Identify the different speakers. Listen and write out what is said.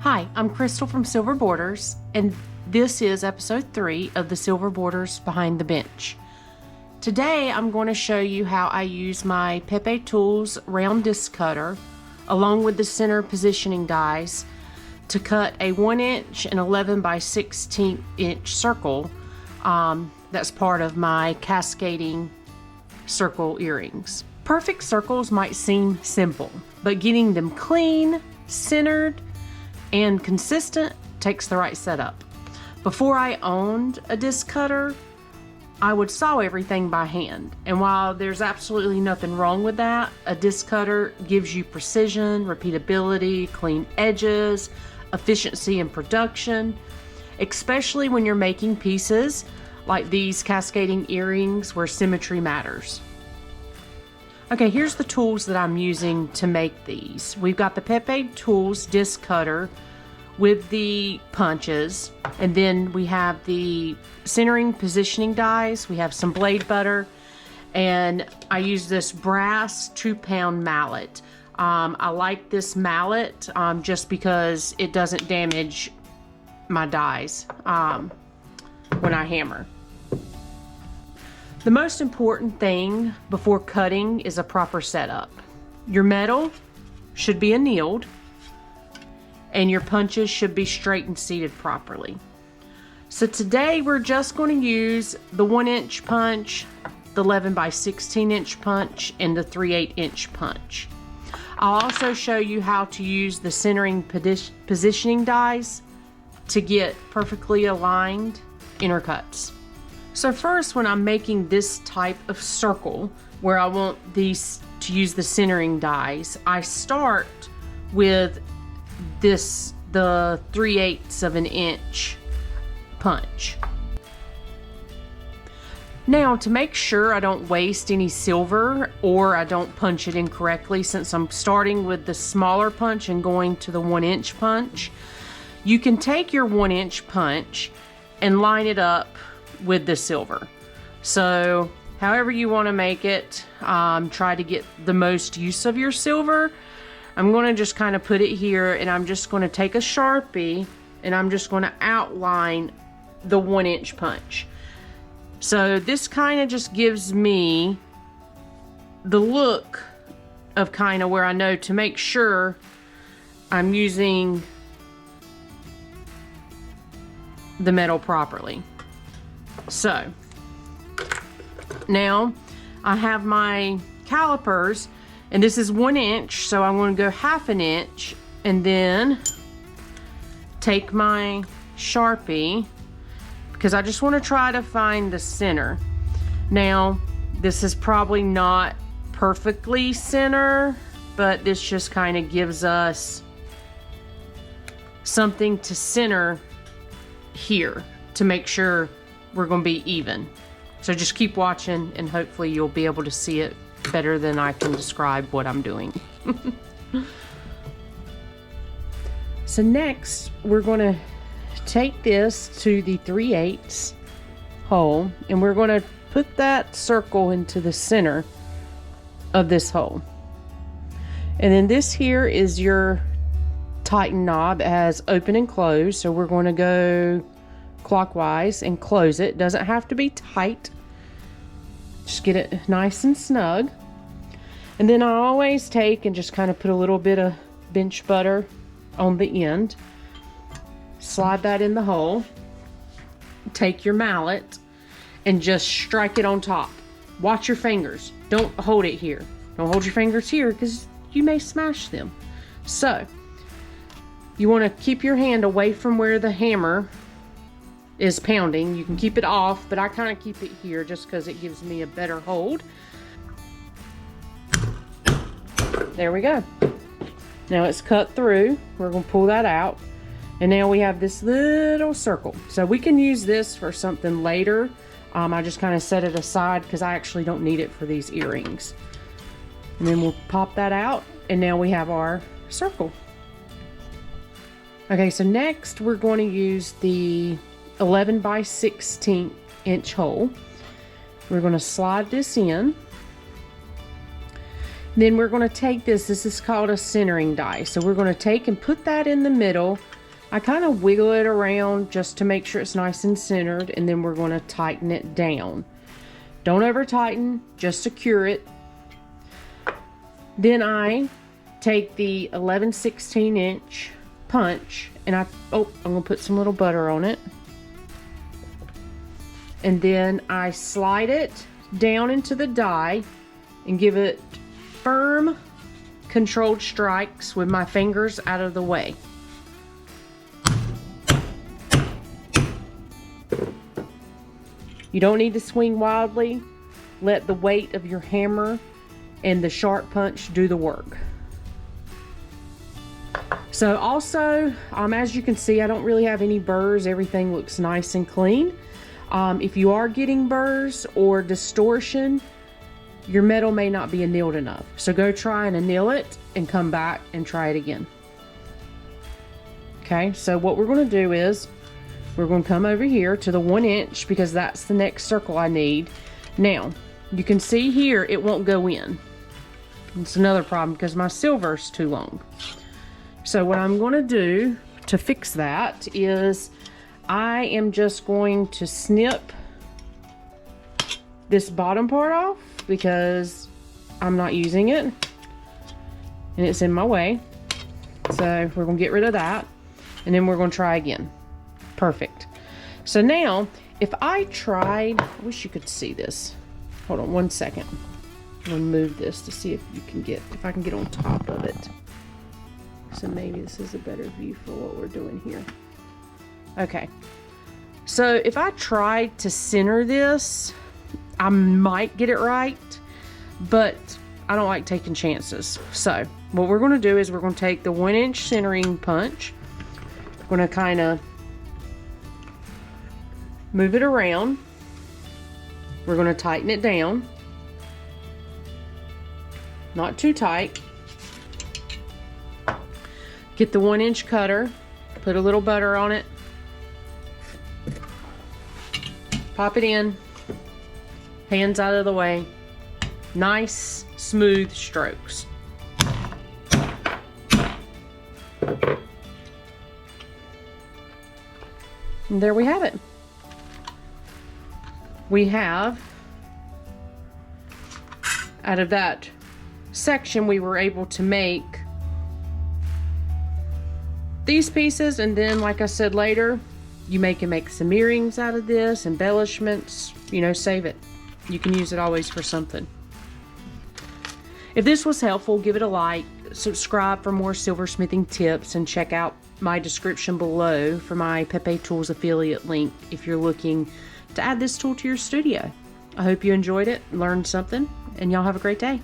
Speaker 1: Hi, I'm Crystal from Silver Borders, and this is episode 3 of the Silver Borders Behind the Bench. Today I'm going to show you how I use my PepeTools Round Disc Cutter along with the center positioning dies to cut a 1-inch and 11 by 16 inch circle that's part of my Cascading Circle Earrings. Perfect circles might seem simple, but getting them clean, centered, and consistent takes the right setup. Before I owned a disc cutter, I would saw everything by hand. And while there's absolutely nothing wrong with that, a disc cutter gives you precision, repeatability, clean edges, efficiency in production, especially when you're making pieces like these cascading earrings where symmetry matters. Okay, here's the tools that I'm using to make these. We've got the PepeTools disc cutter with the punches, and then we have the centering positioning dies. We have some blade butter, and I use this brass 2-pound mallet. I like this mallet just because it doesn't damage my dies when I hammer. The most important thing before cutting is a proper setup. Your metal should be annealed, and your punches should be straight and seated properly. So today we're just going to use the 1-inch punch, the 11 by 16 inch punch, and the 3/8 inch punch. I'll also show you how to use the centering positioning dies to get perfectly aligned inner cuts. So first, when I'm making this type of circle where I want these to use the centering dies, I start with the 3/8 of an inch punch. Now, to make sure I don't waste any silver or I don't punch it incorrectly, since I'm starting with the smaller punch and going to the 1-inch punch, you can take your 1-inch punch and line it up with the silver. So however you want to make it, try to get the most use of your silver. I'm going to just kind of put it here, and I'm just going to take a Sharpie and I'm just going to outline the 1-inch punch. So this kind of just gives me the look of kind of where I know to make sure I'm using the metal properly. So now I have my calipers, and this is 1 inch, so I'm going to go 1/2 inch and then take my Sharpie because I just want to try to find the center. Now, this is probably not perfectly center, but this just kind of gives us something to center here to make sure we're going to be even. So just keep watching, and hopefully you'll be able to see it better than I can describe what I'm doing. So next, we're going to take this to the 3/8 hole, and we're going to put that circle into the center of this hole. And then this here is your tighten knob. It has open and close, so we're going to go clockwise and close it. Doesn't have to be tight, just get it nice and snug. And then I always take and just kind of put a little bit of bench butter on the end, slide that in the hole, take your mallet and just strike it on top. Watch your fingers, don't hold it here, don't hold your fingers here because you may smash them. So you want to keep your hand away from where the hammer is pounding. You can keep it off, but I kind of keep it here just because it gives me a better hold. There we go. Now it's cut through. We're going to pull that out, and now we have this little circle. So we can use this for something later. I just kind of set it aside because I actually don't need it for these earrings. And then we'll pop that out, and now we have our circle. Okay, so next we're going to use the 11 by 16 inch hole. We're going to slide this in. Then we're going to take this is called a centering die. So we're going to take and put that in the middle. I kind of wiggle it around just to make sure it's nice and centered, and then we're going to tighten it down. Don't over tighten, just secure it. Then I take the 11/16 inch punch and I'm going to put some little butter on it. And then I slide it down into the die and give it firm, controlled strikes with my fingers out of the way. You don't need to swing wildly. Let the weight of your hammer and the sharp punch do the work. So also, as you can see, I don't really have any burrs. Everything looks nice and clean. If you are getting burrs or distortion, your metal may not be annealed enough. So go try and anneal it and come back and try it again. Okay, so what we're going to do is we're going to come over here to the 1 inch because that's the next circle I need. Now, you can see here it won't go in. It's another problem because my silver's too long. So what I'm going to do to fix that is I am just going to snip this bottom part off because I'm not using it and it's in my way. So we're going to get rid of that and then we're going to try again. Perfect. So now if I tried, I wish you could see this. Hold on 1 second. I'm going to move this to see if I can get on top of it. So maybe this is a better view for what we're doing here. Okay, so if I tried to center this, I might get it right, but I don't like taking chances. So what we're going to do is we're going to take the 1 inch centering punch. We're going to kind of move it around. We're going to tighten it down. Not too tight. Get the 1 inch cutter, put a little butter on it. Pop it in, hands out of the way. Nice, smooth strokes. And there we have it. We have, out of that section, we were able to make these pieces, and then like I said later, you can make some earrings out of this, embellishments, you know, save it. You can use it always for something. If this was helpful, give it a like, subscribe for more silversmithing tips, and check out my description below for my PepeTools affiliate link if you're looking to add this tool to your studio. I hope you enjoyed it, learned something, and y'all have a great day.